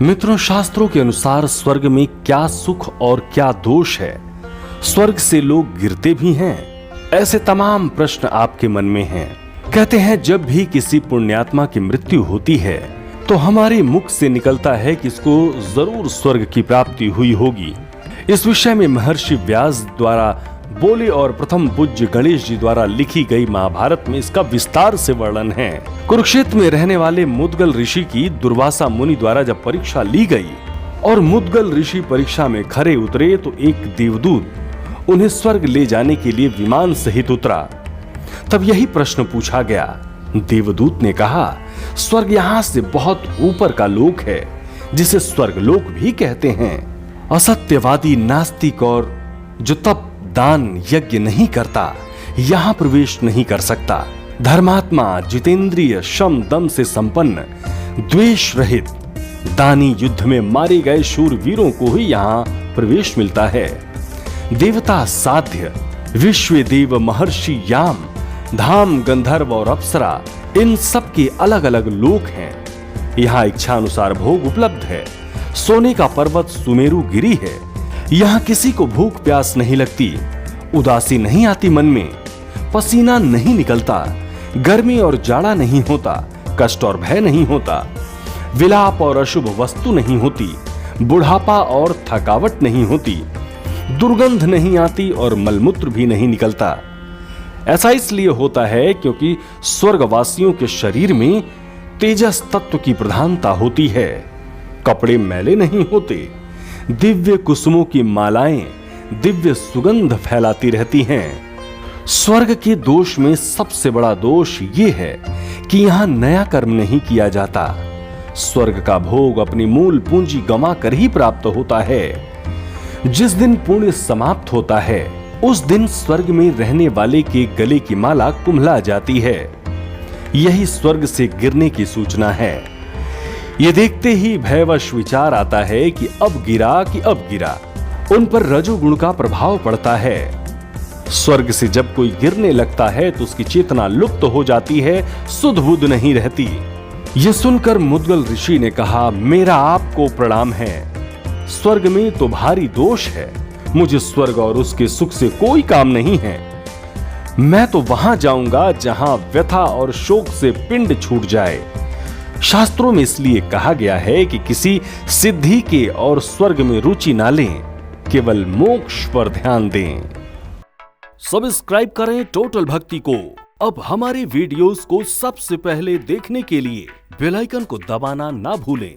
मित्रों, शास्त्रों के अनुसार स्वर्ग में क्या सुख और क्या दोष है? स्वर्ग से लोग गिरते भी हैं? ऐसे तमाम प्रश्न आपके मन में हैं। कहते हैं जब भी किसी पुण्यात्मा की मृत्यु होती है तो हमारे मुख से निकलता है कि इसको जरूर स्वर्ग की प्राप्ति हुई होगी। इस विषय में महर्षि व्यास द्वारा बोले और प्रथम पूज्य गणेश जी द्वारा लिखी गई महाभारत में इसका विस्तार से वर्णन है। कुरुक्षेत्र में रहने वाले मुद्गल ऋषि की दुर्वासा मुनि द्वारा जब परीक्षा ली गई और मुद्गल ऋषि परीक्षा में खरे उतरे तो एक देवदूत उन्हें स्वर्ग ले जाने के लिए विमान सहित उतरा। तब यही प्रश्न पूछा गया। देवदूत ने कहा, स्वर्ग यहाँ से बहुत ऊपर का लोक है जिसे स्वर्ग लोक भी कहते हैं। असत्यवादी, नास्तिक और जो तप दान यज्ञ नहीं करता यहाँ प्रवेश नहीं कर सकता। धर्मात्मा, जितेंद्रिय, शम दम से संपन्न, द्वेष रहित, दानी, युद्ध में मारे गए शूरवीरों को ही यहाँ प्रवेश मिलता है। देवता, साध्य, विश्व देव, महर्षि, याम, धाम, गंधर्व और अप्सरा, इन सब के अलग अलग लोक हैं। यहाँ इच्छानुसार भोग उपलब्ध है। सोने का पर्वत सुमेरु गिरी है। यहाँ किसी को भूख प्यास नहीं लगती, उदासी नहीं आती मन में, पसीना नहीं निकलता, गर्मी और जाड़ा नहीं होता, कष्ट और भय नहीं होता, विलाप और अशुभ वस्तु नहीं होती, बुढ़ापा और थकावट नहीं होती, दुर्गंध नहीं आती और मलमूत्र भी नहीं निकलता। ऐसा इसलिए होता है क्योंकि स्वर्गवासियों के शरीर में तेजस तत्व की प्रधानता होती है। कपड़े मैले नहीं होते, दिव्य कुसुमों की मालाएं दिव्य सुगंध फैलाती रहती हैं। स्वर्ग के दोष में सबसे बड़ा दोष ये है कि यहाँ नया कर्म नहीं किया जाता। स्वर्ग का भोग अपनी मूल पूंजी गंवा कर ही प्राप्त होता है। जिस दिन पुण्य समाप्त होता है उस दिन स्वर्ग में रहने वाले के गले की माला कुम्हला जाती है। यही स्वर्ग से गिरने की सूचना है। ये देखते ही भयवश विचार आता है कि अब गिरा कि अब गिरा। उन पर रजोगुण का प्रभाव पड़ता है। स्वर्ग से जब कोई गिरने लगता है तो उसकी चेतना लुप्त हो जाती है, सुध बुध नहीं रहती। ये सुनकर मुद्गल ऋषि ने कहा, मेरा आपको प्रणाम है। स्वर्ग में तो भारी दोष है। मुझे स्वर्ग और उसके सुख से कोई काम नहीं है। मैं तो वहां जाऊंगा जहां व्यथा और शोक से पिंड छूट जाए। शास्त्रों में इसलिए कहा गया है कि किसी सिद्धि के और स्वर्ग में रुचि ना लें, केवल मोक्ष पर ध्यान दें। सब्सक्राइब करें टोटल भक्ति को। अब हमारे वीडियोस को सबसे पहले देखने के लिए बेल आइकन को दबाना ना भूलें।